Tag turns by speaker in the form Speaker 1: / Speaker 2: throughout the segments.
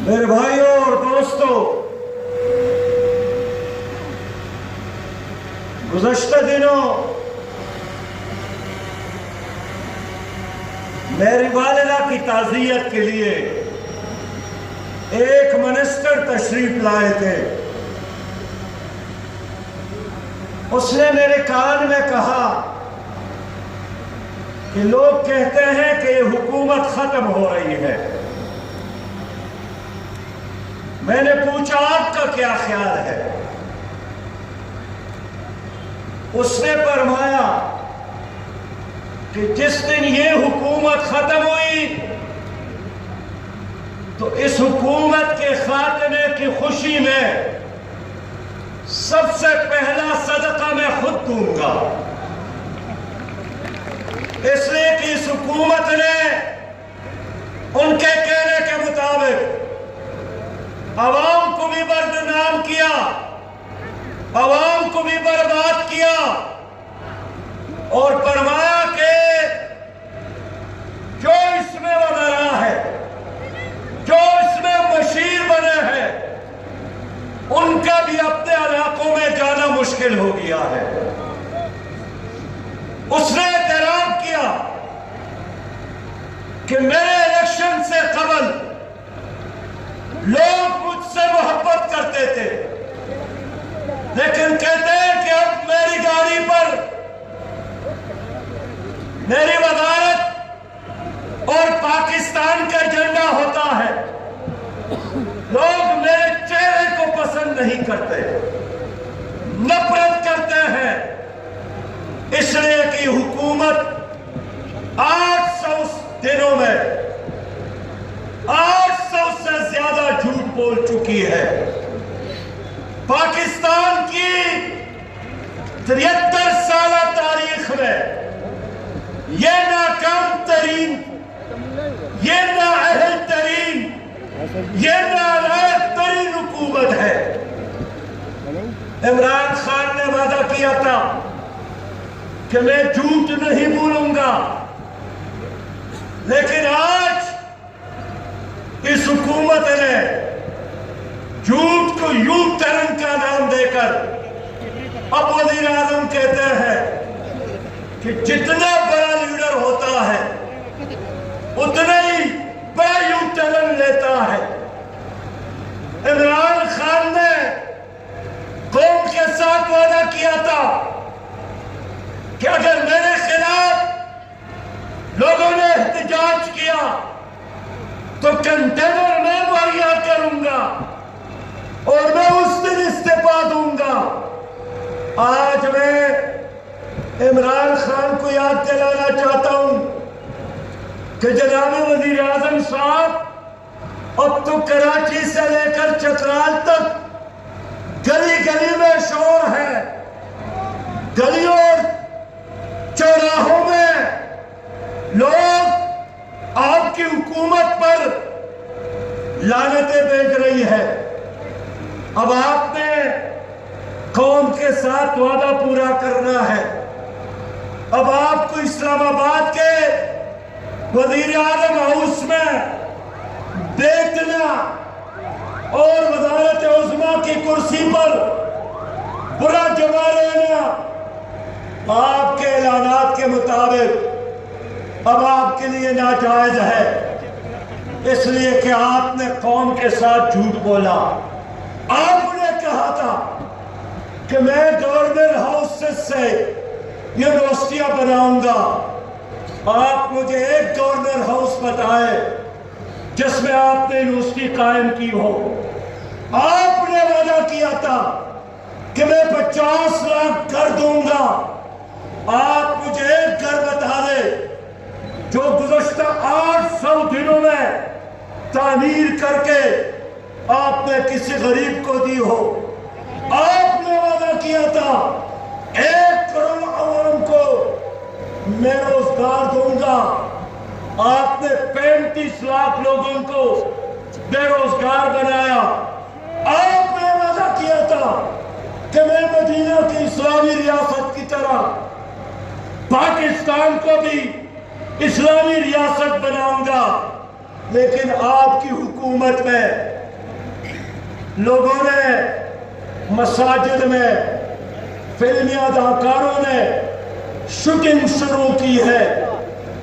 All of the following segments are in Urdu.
Speaker 1: میرے بھائیوں اور دوستوں، گزشتہ دنوں میری والدہ کی تعزیت کے لیے ایک منسٹر تشریف لائے تھے۔ اس نے میرے کان میں کہا کہ لوگ کہتے ہیں کہ یہ حکومت ختم ہو رہی ہے۔ میں نے پوچھا آپ کا کیا خیال ہے؟ اس نے فرمایا کہ جس دن یہ حکومت ختم ہوئی تو اس حکومت کے خاتمے کی خوشی میں سب سے پہلا صدقہ میں خود دوں گا، اس لیے کہ اس حکومت نے ان کے کہنے کے مطابق عوام کو بھی بدنام کیا، عوام کو بھی برباد کیا، اور فرمایا کہ جو اس میں وزراء ہے، جو اس میں مشیر بنے ہیں، ان کا بھی اپنے علاقوں میں جانا مشکل ہو گیا ہے۔ اس نے اعتراف کیا کہ میرے الیکشن سے قبل لوگ مجھ سے محبت کرتے تھے، لیکن کہتے ہیں کہ اب میری گاڑی پر میری وزارت اور پاکستان کا جھنڈا ہوتا ہے، لوگ میرے چہرے کو پسند نہیں کرتے، نفرت کرتے ہیں، اس لیے کہ حکومت 800 دنوں میں 800 سے زیادہ جھوٹ بول چکی ہے۔ پاکستان کی 73 سالہ تاریخ میں یہ ناکام ترین، یہ نااہل ترین، یہ نالائق ترین حکومت ہے۔ عمران خان نے وعدہ کیا تھا کہ میں جھوٹ نہیں بولوں گا، لیکن آج اس حکومت نے جھوٹ کو یوں ٹرن کا نام دے کر اب وزیر اعظم کہتے ہیں کہ جتنا بڑا لیڈر ہوتا ہے اتنا ہی بڑا یوں ٹرن لیتا ہے۔ عمران خان نے قوم کے ساتھ وعدہ کیا تھا کہ اگر میرے خلاف لوگوں نے احتجاج کیا تو کنٹینر میں مہیا کروں گا اور میں اس دن استعفا دوں گا۔ آج میں عمران خان کو یاد دلانا چاہتا ہوں کہ جناب وزیر اعظم صاحب، اب تو کراچی سے لے کر چترال تک گلی گلی میں شور ہے، گلیوں اور چوراہوں میں لوگ آپ کی حکومت پر لعنتیں بھیج رہی ہے۔ اب آپ نے قوم کے ساتھ وعدہ پورا کرنا ہے۔ اب آپ کو اسلام آباد کے وزیر اعظم ہاؤس میں بیٹھنا اور وزارت عظمیٰ کی کرسی پر برا جمع رہنا آپ کے اعلانات کے مطابق اب آپ کے لیے ناجائز ہے، اس لیے کہ آپ نے قوم کے ساتھ جھوٹ بولا۔ آپ نے کہا تھا کہ میں گورنر ہاؤس سے یونیورسٹیاں بناؤں گا۔ آپ مجھے ایک گورنر ہاؤس بتائے جس میں آپ نے یونیورسٹی قائم کی ہو۔ آپ نے وعدہ کیا تھا کہ میں 50 لاکھ گھر دوں گا۔ آپ مجھے ایک گھر بتا دے جو گزشتہ 800 دنوں میں تعمیر کر کے آپ نے کسی غریب کو دی ہو۔ آپ نے وعدہ کیا تھا 1 کروڑ عوام کو میں روزگار دوں گا۔ آپ نے 35 لاکھ لوگوں کو بے روزگار بنایا۔ آپ نے وعدہ کیا تھا کہ میں مدینہ کی اسلامی ریاست کی طرح پاکستان کو بھی اسلامی ریاست بناؤں گا۔ لیکن آپ کی حکومت میں لوگوں نے مساجد میں فلمی اداکاروں نے شوٹنگ شروع کی ہے،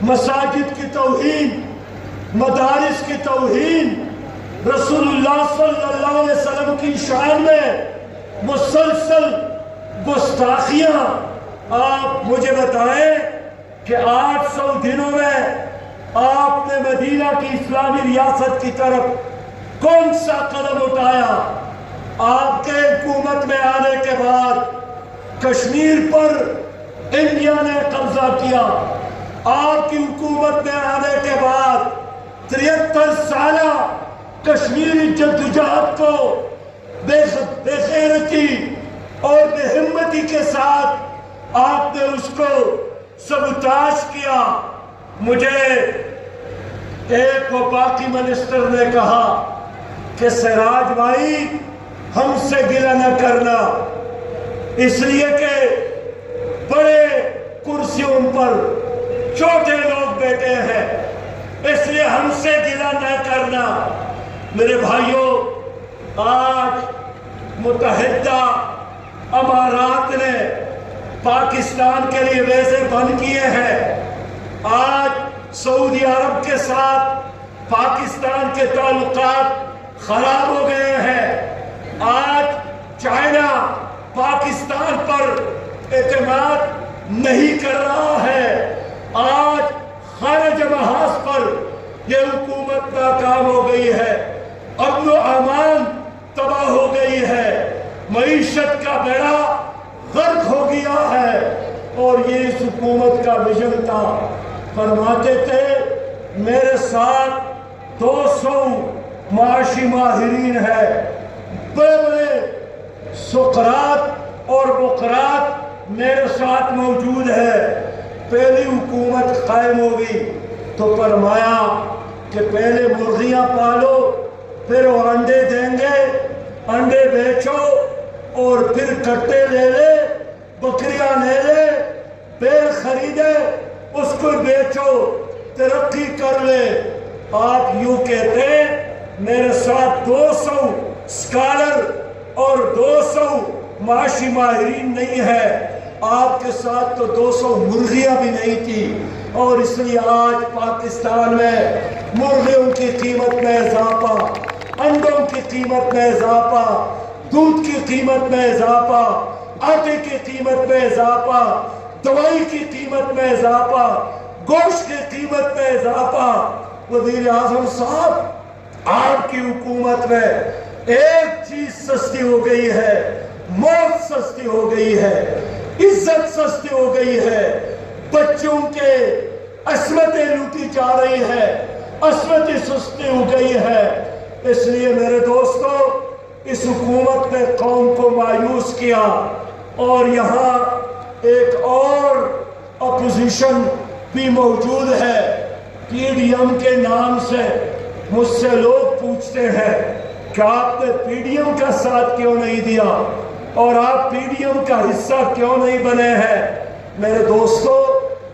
Speaker 1: مساجد کی توہین، مدارس کی توہین، رسول اللہ صلی اللہ علیہ وسلم کی شان میں مسلسل گستاخیاں۔ آپ مجھے بتائیں کہ 800 دنوں میں آپ نے مدینہ کی اسلامی ریاست کی طرف کون سا قدم اٹھایا؟ آپ کے حکومت میں آنے کے بعد کشمیر پر انڈیا نے قبضہ کیا۔ آپ کی حکومت میں آنے کے بعد 73 سالہ کشمیری جدوجہد کو بے غیرتی اور بے ہمتی کے ساتھ آپ نے اس کو سبوتاژ کیا۔ مجھے ایک وفاقی منسٹر نے کہا کہ سراج بھائی ہم سے گلہ نہ کرنا، اس لیے کہ بڑے کرسیوں پر چھوٹے لوگ بیٹھے ہیں، اس لیے ہم سے گلہ نہ کرنا۔ میرے بھائیوں، آج متحدہ امارات نے پاکستان کے لیے ویزے بند کیے ہیں۔ آج سعودی عرب کے ساتھ پاکستان کے تعلقات خراب ہو گئے ہیں۔ آج چائنا پاکستان پر اعتماد نہیں کر رہا ہے۔ آج خارج محاذ پر یہ حکومت ناکام ہو گئی ہے، امن و امان تباہ ہو گئی ہے، معیشت کا بیڑا غرق ہو گیا ہے۔ اور یہ اس حکومت کا ویژن تھا۔ فرماتے تھے میرے ساتھ 200 معاشی ماہرین ہیں، بڑے بڑے سقراط اور بقراط میرے ساتھ موجود ہے۔ پہلی حکومت قائم ہوگی تو فرمایا کہ پہلے مرغیاں پالو، پھر وہ انڈے دیں گے، انڈے بیچو، اور پھر کٹے لے لے، بکریاں لے لے، بیل خریدے، اس کو بیچو، ترقی کر لے۔ آپ یوں کہتے ہیں میرے ساتھ 200 اسکالر اور 200 معاشی ماہرین نہیں ہے، آپ کے ساتھ تو 200 مرغیاں بھی نہیں تھی۔ اور اس لیے آج پاکستان میں مرغیوں کی قیمت میں اضافہ، انڈوں کی قیمت میں اضافہ، دودھ کی قیمت میں اضافہ، آٹے کی قیمت میں اضافہ، دوائی کی قیمت میں اضافہ، گوشت کی قیمت میں اضافہ۔ وزیر اعظم صاحب، آپ کی حکومت میں ایک چیز سستی ہو گئی ہے، موت سستی ہو گئی ہے، عزت سستی ہو گئی ہے، بچوں کے عصمتیں لوٹی جا رہی ہے، عصمتیں سستی ہو گئی ہے۔ اس لیے میرے دوستو، اس حکومت نے قوم کو مایوس کیا۔ اور یہاں ایک اور اپوزیشن بھی موجود ہے، پی ڈی ایم کے نام سے۔ مجھ سے لوگ پوچھتے ہیں کہ آپ نے پی ڈی ایم کا ساتھ کیوں نہیں دیا اور آپ پی ڈی ایم کا حصہ کیوں نہیں بنے ہیں؟ میرے دوستو،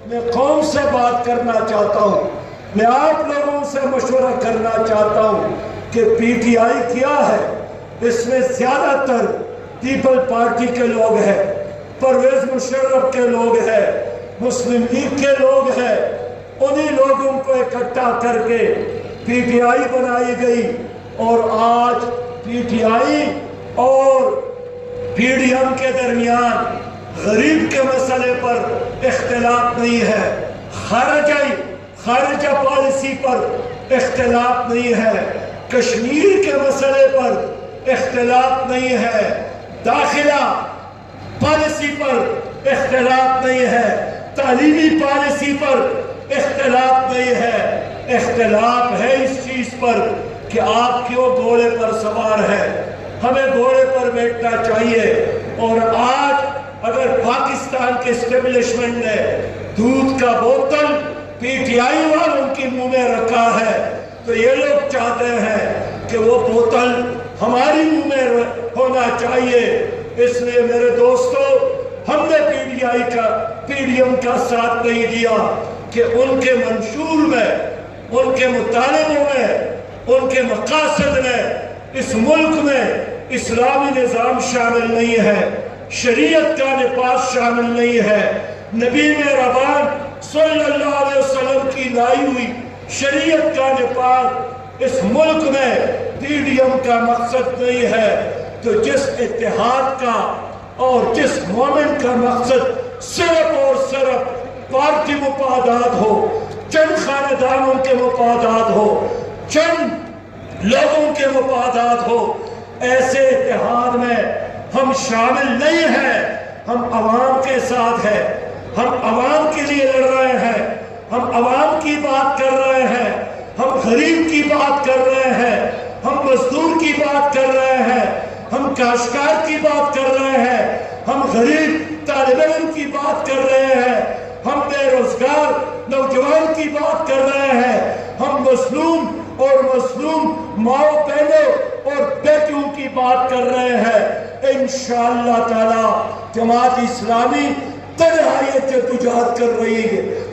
Speaker 1: میں قوم سے بات کرنا چاہتا ہوں، میں آپ لوگوں سے مشورہ کرنا چاہتا ہوں کہ پی ٹی آئی کیا ہے؟ اس میں زیادہ تر پیپل پارٹی کے لوگ ہیں، پرویز مشرف کے لوگ ہیں، مسلم لیگ کے لوگ ہیں۔ انہی لوگوں کو اکٹھا کر کے پی ٹی آئی بنائی گئی، اور آج پی ٹی آئی اور پی ڈی ایم کے درمیان غریب کے مسئلے پر اختلاف نہیں ہے، خارجہ پالیسی پر اختلاف نہیں ہے، کشمیر کے مسئلے پر اختلاف نہیں ہے، داخلہ پالیسی پر اختلاف نہیں ہے، تعلیمی پالیسی پر اختلاف نہیں ہے۔ اختلاف ہے اس چیز پر کہ آپ کیوں گھوڑے پر سوار ہے، ہمیں گھوڑے پر بیٹھنا چاہیے۔ اور آج اگر پاکستان کے اسٹیبلشمنٹ نے دودھ کا بوتل پی ٹی آئی والوں کی منہ میں رکھا ہے تو یہ لوگ چاہتے ہیں کہ وہ بوتل ہماری منہ میں ہونا چاہیے۔ اس لیے میرے دوستو، ہم نے پی ڈی ایم کا ساتھ نہیں دیا کہ ان کے منشور میں، ان کے مطالبوں میں، ان کے مقاصد میں اس ملک میں اسلامی نظام شامل نہیں ہے، شریعت کا نفاذ شامل نہیں ہے، نبی مہربان صلی اللہ علیہ وسلم کی لائی ہوئی شریعت کا نفاذ اس ملک میں پی ڈی ایم کا مقصد نہیں ہے۔ تو جس اتحاد کا اور جس مومن کا مقصد صرف اور صرف پارٹی مفادات ہو، چند خاندانوں کے مفادات ہو، چند لوگوں کے مفادات ہو، ایسے اتحاد میں ہم شامل نہیں ہیں۔ ہم عوام کے ساتھ ہیں، ہم عوام کے لیے لڑ رہے ہیں، ہم عوام کی بات کر رہے ہیں، ہم غریب کی بات کر رہے ہیں، ہم مزدور کی بات کر رہے ہیں، ہم کاشتکار کی بات کر رہے ہیں، ہم غریب طالب علم کی بات کر رہے ہیں، ہم بے روزگار نوجوان کی بات کر رہے ہیں، ہم مظلوم اور مظلوم ماؤں بہنوں اور بیٹیوں کی بات کر رہے ہیں۔ انشاءاللہ تعالی جماعت اسلامی تنہائی جدوجہد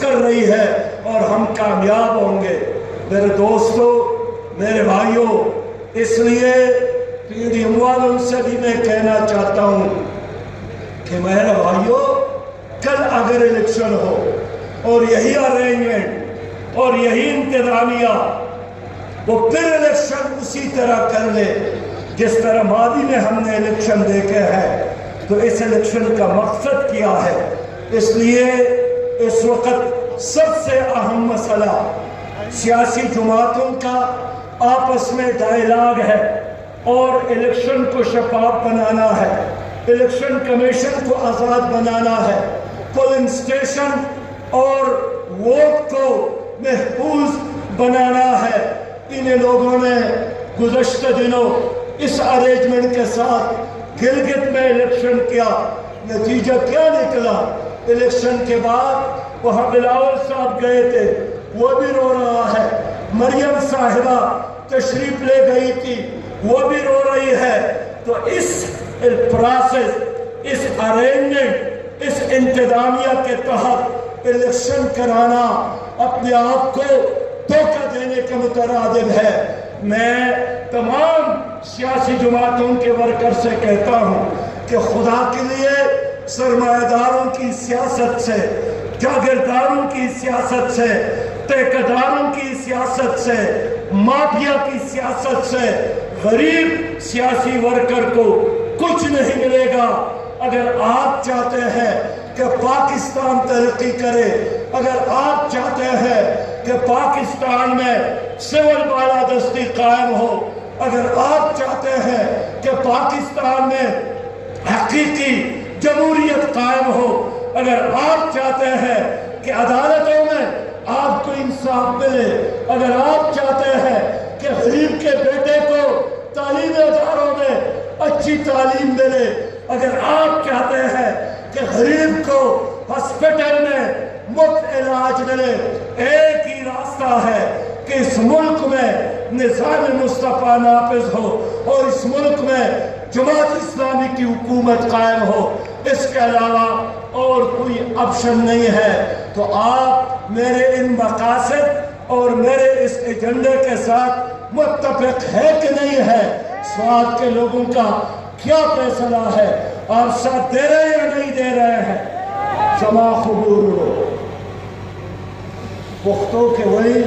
Speaker 1: کر رہی ہے اور ہم کامیاب ہوں گے۔ میرے دوستو، میرے بھائیوں، اس لیے پی ڈی ایم والوں سے بھی میں کہنا چاہتا ہوں کہ میرے بھائیوں، کل اگر الیکشن ہو اور یہی ارینجمنٹ اور یہی انتظامیہ وہ پھر الیکشن اسی طرح کر لے جس طرح ماضی میں ہم نے الیکشن دیکھے ہیں، تو اس الیکشن کا مقصد کیا ہے؟ اس لیے اس وقت سب سے اہم مسئلہ سیاسی جماعتوں کا آپس میں ڈائیلاگ ہے اور الیکشن کو شفاف بنانا ہے، الیکشن کمیشن کو آزاد بنانا ہے، پولنگ سٹیشن اور ووٹ کو محفوظ بنانا ہے۔ ان لوگوں نے گزشتہ دنوں اس ارینجمنٹ کے ساتھ گلگت میں الیکشن کیا، نتیجہ کیا نکلا؟ الیکشن کے بعد وہاں بلاول صاحب گئے تھے، وہ بھی رو رہا ہے، مریم صاحبہ تشریف لے گئی تھی، وہ بھی رو رہی ہے۔ تو اس پروسیس، اس ارینجمنٹ، اس انتظامیہ کے تحت الیکشن کرانا اپنے آپ کو دھوکہ دینے کے مترادف ہے۔ میں تمام سیاسی جماعتوں کے ورکر سے کہتا ہوں کہ خدا کے لیے سرمایہ داروں کی سیاست سے، جاگیرداروں کی سیاست سے، ٹھیکیداروں کی سیاست سے، مافیا کی سیاست سے غریب سیاسی ورکر کو کچھ نہیں ملے گا۔ اگر آپ چاہتے ہیں کہ پاکستان ترقی کرے، اگر آپ چاہتے ہیں کہ پاکستان میں سول بالادستی قائم ہو، اگر آپ چاہتے ہیں کہ پاکستان میں حقیقی جمہوریت قائم ہو، اگر آپ چاہتے ہیں کہ عدالتوں میں آپ کو انصاف ملے، اگر آپ چاہتے ہیں کہ غریب کے بیٹے کو تعلیمی اداروں میں اچھی تعلیم ملے، اگر آپ چاہتے ہیں کہ غریب کو ہسپتال میں مفت علاج ملے، ایک ہی راستہ ہے کہ اس ملک میں نظام مصطفیٰ نافذ ہو اور اس ملک میں جماعت اسلامی کی حکومت قائم ہو۔ اس کے علاوہ اور کوئی آپشن نہیں ہے۔ تو آپ میرے ان مقاصد اور میرے اس ایجنڈے کے ساتھ متفق ہے کہ نہیں ہے؟ سوات کے لوگوں کا کیا فیصلہ ہے؟ آپ ساتھ دے رہے یا نہیں دے رہے ہیں؟ شما خبور پختوں کے وہی